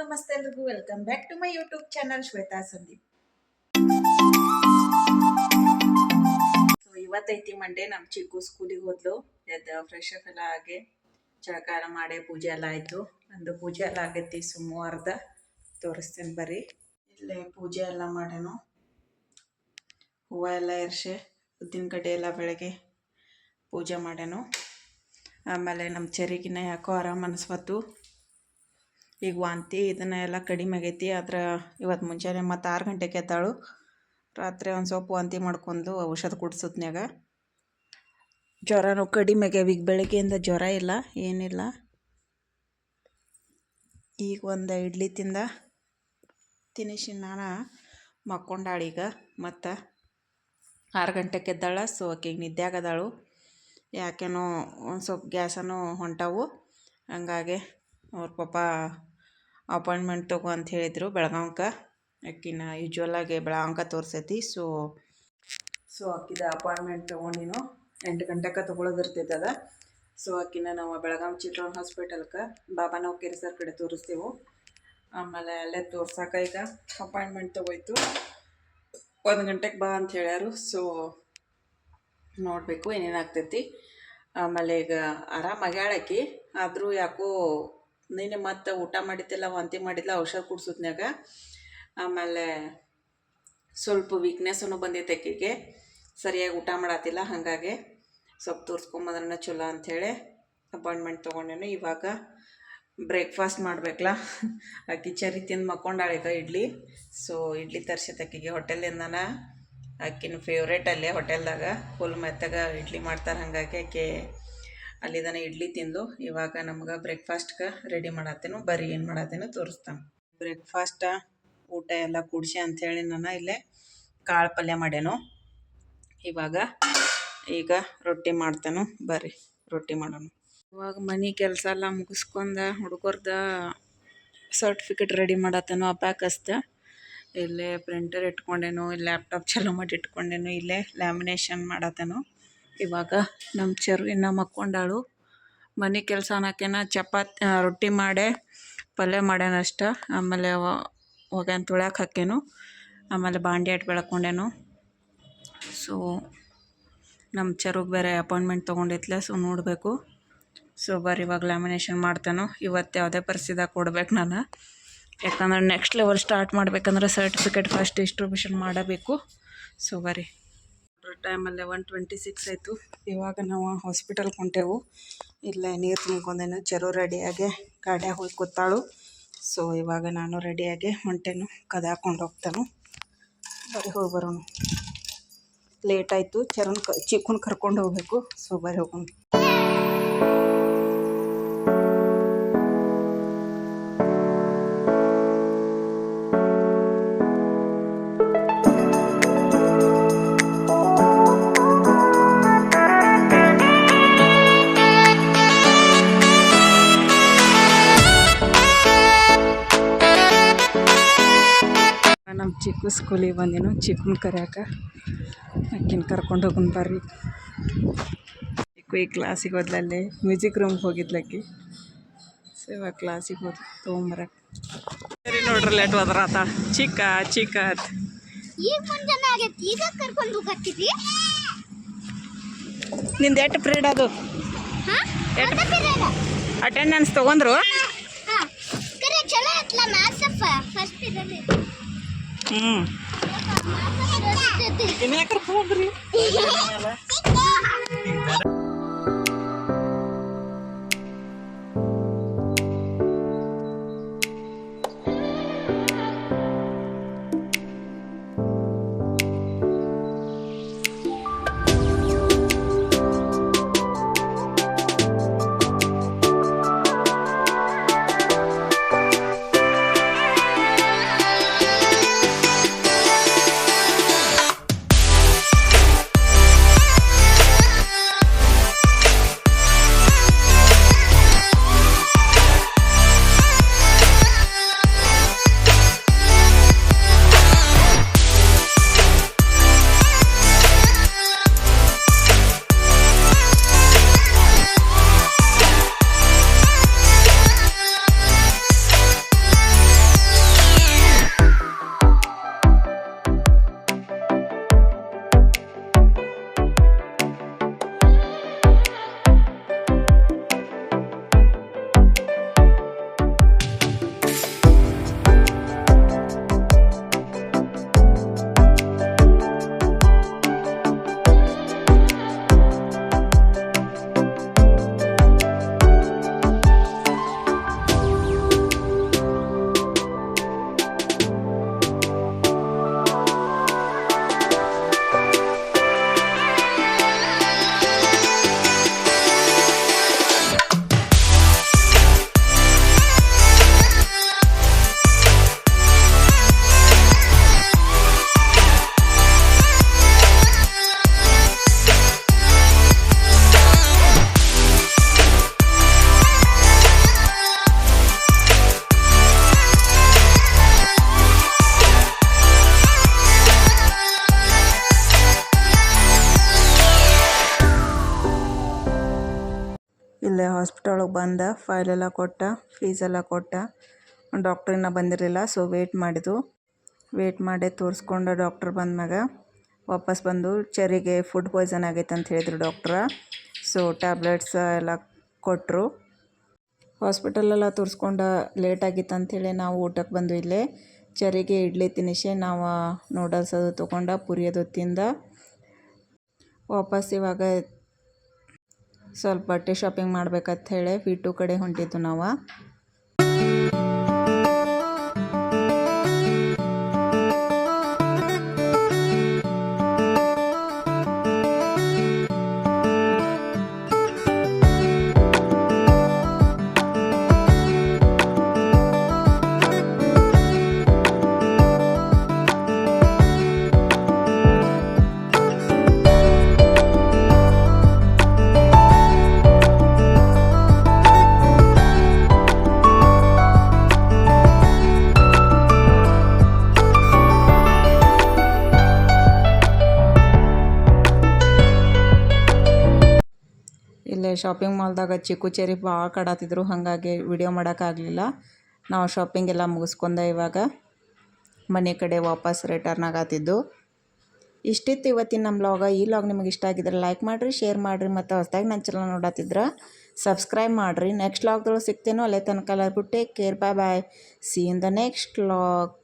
ನಮಸ್ತೆ ಎಲ್ರಿಗೂ welcome back to my YouTube channel Shweta Sandeep. So ಇವತ್ತೈತಿ ಮಂಡೇ. ನಮ್ಮ ಚಿಕ್ಕು ಸ್ಕೂಲಿಗೆ ಹೋದ್ಲು. ಎದ್ದು ಫ್ರೆಶ್ ಅಪ್ ಎಲ್ಲ ಆಗಿ ಜಳಕಾರ ಮಾಡಿ ಪೂಜೆ ಎಲ್ಲ ಆಯಿತು. ನಂದು ಪೂಜೆ ಎಲ್ಲ ಆಗೈತಿ. ಸೋಮವಾರದ ತೋರಿಸ್ತೇನೆ ಬರ್ರಿ. ಇಲ್ಲೇ ಪೂಜೆ ಎಲ್ಲ ಮಾಡೋಣ. ಹೂವು ಎಲ್ಲ ಇರ್ಸೆ ಉದ್ದಿನ ಕಡ್ಡಿ ಎಲ್ಲ ಬೆಳಗ್ಗೆ ಪೂಜೆ ಮಾಡೋಣ. ಆಮೇಲೆ ನಮ್ಮ ಚೆರಿಗಿನ ಯಾಕೋ ಆರಾಮ ಅನಿಸ್ವತ್ತು. ಈಗ ವಾಂತಿ ಇದನ್ನ ಎಲ್ಲ ಕಡಿಮೆ ಆಗೈತಿ. ಆದ್ರೆ ಇವತ್ತು ಮುಂಜಾನೆ ಮತ್ತು 6 ಗಂಟೆಗೆ ಎದ್ದಾಳು. ರಾತ್ರಿ ಒಂದು ಸ್ವಲ್ಪ ವಾಂತಿ ಮಾಡ್ಕೊಂಡು ಔಷಧ ಕುಡ್ಸತ್ನ್ಯಾಗ ಜ್ವರನೂ ಕಡಿಮೆ ಆಗ್ಯಾವ. ಈಗ ಬೆಳಗ್ಗೆಯಿಂದ ಜ್ವರ ಇಲ್ಲ, ಏನಿಲ್ಲ. ಈಗ ಒಂದು ಇಡ್ಲಿ ತಿನ್ನಿಸಿ ನಾನು ಮಕ್ಕೊಂಡಾಳೀಗ. ಮತ್ತು 6 ಗಂಟೆಗೆ ಎದ್ದಾಳ. ಸೊ ಆಕೆಗೆ ನಿದ್ದೆ ಆಗದಾಳು. ಯಾಕೇನೋ ಒಂದು ಸ್ವಲ್ಪ ಗ್ಯಾಸನೂ ಹೊಂಟಾವು. ಹಂಗಾಗಿ ಅವ್ರ ಪಾಪ ಅಪಾಯಿಂಟ್ಮೆಂಟ್ ತಗೋ ಅಂತ ಹೇಳಿದರು ಬೆಳಗಾವ್ಗೆ. ಆಕಿನ ಯೂಶ್ವಲಾಗಿ ಬೆಳಗಾವ್ಗೆ ತೋರಿಸೈತಿ. So ಆಕಿದ appointment ತೊಗೊಂಡಿನು. 8 ಗಂಟೆಗೆ ತೊಗೊಳೋದಿರ್ತೈತದ. ಸೊ ಆಕಿನ ನಾವು ಬೆಳಗಾವಿ ಚಿಲ್ಡ್ರನ್ ಹಾಸ್ಪಿಟಲ್ಗೆ ಬಾಬಾ ನಾವು ಕೆರಿಸರ್ ಕಡೆ ತೋರಿಸ್ತೀವಿ. ಆಮೇಲೆ ಅಲ್ಲೇ ತೋರ್ಸಾಕ ಈಗ ಅಪಾಯಿಂಟ್ಮೆಂಟ್ ತೊಗೋಯ್ತು. 1 ಗಂಟೆಗೆ ಬಾ ಅಂತ ಹೇಳ್ಯಾರು. ಸೊ ನೋಡಬೇಕು ಏನೇನಾಗ್ತೈತಿ. ಆಮೇಲೆ ಈಗ ಆರಾಮಾಗ್ಯಾಳಕಿ. ಆದರೂ ಯಾಕೋ ನೀನು ಮತ್ತೆ ಊಟ ಮಾಡಿದ್ದಿಲ್ಲ, ವಾಂತಿ ಮಾಡಿದ್ಲ, ಔಷಧ ಕುಡ್ಸೋದ್ನಾಗ. ಆಮೇಲೆ ಸ್ವಲ್ಪ ವೀಕ್ನೆಸ್ಸೂ ಬಂದೈತೆ ಆಕೆಗೆ. ಸರಿಯಾಗಿ ಊಟ ಮಾಡತ್ತಿಲ್ಲ. ಹಾಗಾಗಿ ಸ್ವಲ್ಪ ತೋರಿಸ್ಕೊಂಬಂದ್ರೆ ಚಲೋ ಅಂಥೇಳಿ ಅಪಾಯಿಂಟ್ಮೆಂಟ್ ತೊಗೊಂಡೇನು. ಇವಾಗ ಬ್ರೇಕ್ಫಾಸ್ಟ್ ಮಾಡಬೇಕಲ್ಲ. ಆಕೆ ಚರಿ ತಿಂದು ಮಕ್ಕೊಂಡಾಳೀಗ ಇಡ್ಲಿ. ಸೊ ಇಡ್ಲಿ ತರ್ಸೈತೆ ಆಕೆಗೆ ಹೋಟೆಲಿಂದನ. ಆಕಿನ ಫೇವ್ರೇಟ್ ಅಲ್ಲೇ ಹೋಟೆಲ್ದಾಗ ಫುಲ್ ಮೆತ್ತಗೆ ಇಡ್ಲಿ ಮಾಡ್ತಾರೆ. ಹಾಗಾಗಿ ಆಕೆ ಅಲ್ಲಿದ್ದಾನೆ ಇಡ್ಲಿ ತಿಂದು ಇವಾಗ ನಮ್ಗೆ ಬ್ರೇಕ್ಫಾಸ್ಟ್ಗೆ ರೆಡಿ ಮಾಡತ್ತೇನು. ಬರೀ ಏನು ಮಾಡತ್ತೇನೋ ತೋರಿಸ್ತಾನೆ. ಬ್ರೇಕ್ಫಾಸ್ಟ ಊಟ ಎಲ್ಲ ಕುಡಿಸಿ ಅಂಥೇಳಿ ನಾನು ಇಲ್ಲೇ ಕಾಳು ಪಲ್ಯ ಮಾಡೇನು. ಈಗ ರೊಟ್ಟಿ ಮಾಡ್ತೇನೆ. ಬರ್ರಿ ರೊಟ್ಟಿ ಮಾಡೋಣ. ಇವಾಗ ಮನೆ ಕೆಲಸ ಎಲ್ಲ ಮುಗಿಸ್ಕೊಂಡು ಹುಡುಗರ್ದ ಸರ್ಟಿಫಿಕೇಟ್ ರೆಡಿ ಮಾಡತ್ತೇನೋ. ಅಪ್ಯಾಕಸ್ತ ಇಲ್ಲೇ ಪ್ರಿಂಟರ್ ಇಟ್ಕೊಂಡೇನು, ಇಲ್ಲಿ ಲ್ಯಾಪ್ಟಾಪ್ ಚಾಲೂ ಮಾಡಿ ಇಟ್ಕೊಂಡೇನು. ಇಲ್ಲೇ ಲ್ಯಾಮಿನೇಷನ್ ಮಾಡತ್ತೇನೋ. ಇವಾಗ ನಮ್ಮ ಚೆರು ಇನ್ನೂ ಮಕ್ಕೊಂಡಾಳು. ಮನೆ ಕೆಲಸ ಅನ್ನೋಕ್ಕೇನ ರೊಟ್ಟಿ ಮಾಡೇ ಪಲ್ಯ ಮಾಡ್ಯಾನಷ್ಟ. ಆಮೇಲೆ ಒಗ್ಯಾನ ತುಳ್ಯಾಕೆ ಹಾಕೇನು. ಆಮೇಲೆ ಬಾಂಡೆ ಇಟ್ಟು ಬೆಳ್ಕೊಂಡೇನು. ಸೊ ನಮ್ಮ ಚೆರುಗೆ ಬೇರೆ ಅಪಾಯಿಂಟ್ಮೆಂಟ್ ತೊಗೊಂಡಿತ್ಲೆ. ಸೊ ನೋಡಬೇಕು. ಸೊ ಬರ್ರಿ ಇವಾಗ ಲ್ಯಾಮಿನೇಷನ್ ಮಾಡ್ತೇನೋ. ಇವತ್ತು ಯಾವುದೇ ಪರಿಸ್ಥಿತಿದಾಗ ಕೊಡ್ಬೇಕು ನಾನು. ಯಾಕಂದ್ರೆ ನೆಕ್ಸ್ಟ್ ಲೆವೆಲ್ ಸ್ಟಾರ್ಟ್ ಮಾಡ್ಬೇಕಂದ್ರೆ ಸರ್ಟಿಫಿಕೇಟ್ ಫಸ್ಟ್ ಡಿಸ್ಟ್ರಿಬ್ಯೂಷನ್ ಮಾಡಬೇಕು. ಸೊ ಬರ್ರಿ. ಟೈಮಲ್ಲಿ 1:26 ಆಯಿತು. ಇವಾಗ ನಾವು ಹಾಸ್ಪಿಟಲ್ಗೆ ಹೊಂಟೇವು. ಇಲ್ಲೇ ನೀರು ತುಂಬ್ಕೊಂಡೇನು. ಚೆರು ರೆಡಿಯಾಗಿ ಗಾಡಿಯಾಗ ಹೋಗಿ ಕೂತಾಳು. ಸೊ ಇವಾಗ ನಾನು ರೆಡಿಯಾಗಿ ಹೊಂಟೇನು. ಕದ ಹಾಕ್ಕೊಂಡು ಹೋಗ್ತೇನೆ. ಬರೀ ಹೋಗಿ ಬರೋಣ. ಲೇಟ್ ಆಯಿತು. ಚಿಕ್ಕನ ಕರ್ಕೊಂಡು ಹೋಗಬೇಕು. ಸೊ ಬರೀ ಹೋಗೋಣ. ನಮ್ಮ ಚಿಕ್ಕು ಸ್ಕೂಲಿಗೆ ಬಂದೇನು. ಚಿಕ್ಕನ ಕರ್ಯಾಕ ಆಕಿನ ಕರ್ಕೊಂಡು ಹೋಗೋಣ ಬರ್ರಿ. ಚಿಕ್ಕು ಈ ಕ್ಲಾಸಿಗೆ ಹೋದ್ಲಲ್ಲಿ ಮ್ಯೂಸಿಕ್ ರೂಮ್ಗೆ ಹೋಗಿದ್ಲಕ್ಕಿ. ಸೊ ಇವಾಗ ಕ್ಲಾಸಿಗೆ ಹೋದ್ ತೊಗೊಂಬರಕ್ಕೆ. ಸರಿ ನೋಡ್ರಿ ಲೇಟ್ ಹೋದ್ರ ಆತ ಚಿಕ್ಕ ನಿಂದು ಎಷ್ಟು ಪೀರಿಯಡ್ ಅದು? ಅಟೆಂಡೆನ್ಸ್ ತೊಗೊಂಡ್ರು? ಇನ್ಯಾಕ್ರ ಹೋಗ್ರಿ. ಅಷ್ಟರೊಳಗೆ ಬಂದ ಫೈಲೆಲ್ಲ ಕೊಟ್ಟ ಫೀಸೆಲ್ಲ ಕೊಟ್ಟ. ಡಾಕ್ಟ್ರ್ ಇನ್ನೂ ಬಂದಿರಲಿಲ್ಲ, ಸೊ ವೇಟ್ ಮಾಡಿ ತೋರಿಸ್ಕೊಂಡು ಡಾಕ್ಟ್ರ್ ಬಂದ್ಮ್ಯಾಗ ವಾಪಸ್ ಬಂದು ಚೆರಿಗೆ ಫುಡ್ ಪಾಯ್ಸನ್ ಆಗೈತೆ ಅಂತ ಹೇಳಿದ್ರು ಡಾಕ್ಟ್ರ. ಸೊ ಟ್ಯಾಬ್ಲೆಟ್ಸ್ ಎಲ್ಲ ಕೊಟ್ಟರು. ಹಾಸ್ಪಿಟಲೆಲ್ಲ ತೋರಿಸ್ಕೊಂಡು ಲೇಟ್ ಆಗಿತ್ತು ಅಂಥೇಳಿ ನಾವು ಊಟಕ್ಕೆ ಬಂದು ಇಲ್ಲೇ ಚೆರಿಗೆ ಇಡ್ಲಿ ತಿನ್ನಿಸಿ ನಾವು ನೂಡಲ್ಸ್ ಅದು ತೊಗೊಂಡು ಪುರಿ ಅದು ತಿಂದ ವಾಪಸ್ ಇವಾಗ ಸ್ವಲ್ಪ ಬಟ್ಟೆ ಶಾಪಿಂಗ್ ಮಾಡ್ಬೇಕಂತ ಹೇಳಿ V2 ಕಡೆ ಹೊಂಟಿದ್ದು ನಾವು. ಇಲ್ಲೇ ಶಾಪಿಂಗ್ ಮಾಲ್ದಾಗ ಚಿಕ್ಕು ಚೆರಿ ಭಾಳ ಕಾಡತ್ತಿದ್ರು, ಹಾಗಾಗಿ ವಿಡಿಯೋ ಮಾಡೋಕ್ಕಾಗಲಿಲ್ಲ. ನಾವು ಶಾಪಿಂಗ್ ಎಲ್ಲ ಮುಗಿಸ್ಕೊಂಡ ಇವಾಗ ಮನೆ ಕಡೆ ವಾಪಸ್ ರಿಟರ್ನ್ ಆಗತ್ತಿದ್ದು. ಇಷ್ಟಿತ್ತು ಇವತ್ತಿನ ನಮ್ಮ ವ್ಲಾಗ. ಈ ವ್ಲಾಗ್ ನಿಮಗೆ ಇಷ್ಟ ಆಗಿದ್ರೆ ಲೈಕ್ ಮಾಡಿರಿ, ಶೇರ್ ಮಾಡಿರಿ, ಮತ್ತು ಹೊಸದಾಗಿ ನನ್ನ ಚಾನಲ್ ನೋಡತ್ತಿದ್ರೆ ಸಬ್ಸ್ಕ್ರೈಬ್ ಮಾಡಿರಿ. ನೆಕ್ಸ್ಟ್ ವ್ಲಾಗ್ದೊಳಗೆ ಸಿಗ್ತೇನೋ, ಅಲ್ಲೇ ತನಕ ಎಲ್ಲರಿಗೂ take care, bye bye, see in the next vlog.